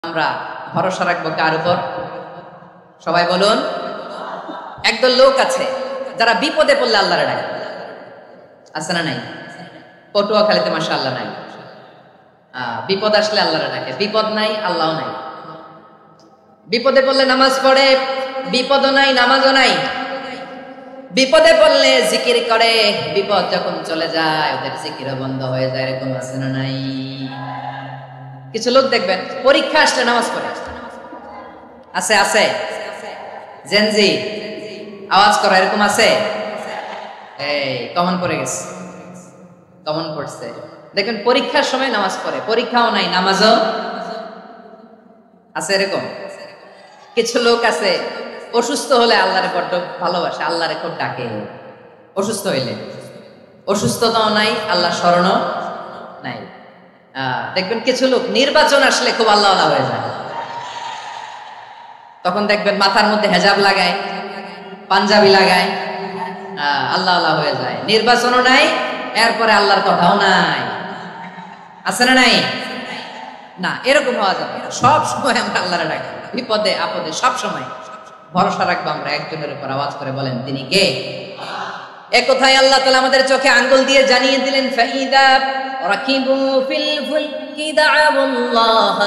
আমরা ভরসা রাখবো কার উপর? সবাই বলুন। একদল লোক আছে যারা বিপদে পড়লে আল্লাহরে ডাকে, আছে না নাই? পটুয়াখালীতে মাশাআল্লাহ নাই, বিপদ আসলে আল্লাহরে ডাকে, বিপদ নাই আল্লাহও নাই। বিপদে পড়লে নামাজ পড়ে, বিপদও নাই নামাজও নাই। বিপদে পড়লে জিকির করে, বিপদ যখন চলে যায় ওদের জিকিরও বন্ধ হয়ে যায়। এরকম আছে না নাই? কিছু লোক দেখবেন পরীক্ষা আসলে নামাজ পড়ে, আছে আছে জেনজি আওয়াজ করা, এরকম আছে। এই কমন পড়ে গেছে, কমন পড়ছে। দেখবেন পরীক্ষার সময় নামাজ পড়ে, পরীক্ষাও নাই নামাজও আছে। এরকম কিছু লোক আছে অসুস্থ হলে আল্লাহরে বড্ড ভালোবাসে, আল্লাহরে খুব ডাকে। অসুস্থ হইলে অসুস্থতাও নাই, আল্লাহ স্মরণও নাই। দেখবেন কিছু লোক নির্বাচন আসলে খুব আল্লাহওয়ালা হয়ে যায়। তখন দেখবেন মাথার মধ্যে হেজাব লাগায়, পাঞ্জাবি লাগায়, আল্লাহওয়ালা হয়ে যায়। নির্বাচনও নাই, এরপরে আল্লাহর কথাও নাই। আছে না নাই? না, এরকম হওয়া যাবে না। সব সময় আমরা আল্লাহরে ডাকি, বিপদে আপদে সব সময় ভরসা রাখবো আমরা একজনের উপর। আওয়াজ করে বলেন, তিনি কে? এ কথাই আল্লাহ তাআলা আমাদের চোখে আঙ্গুল দিয়ে জানিয়ে দিলেন, ফাইদা রাকিবু ফিল ফুলকি দা'আবুল্লাহ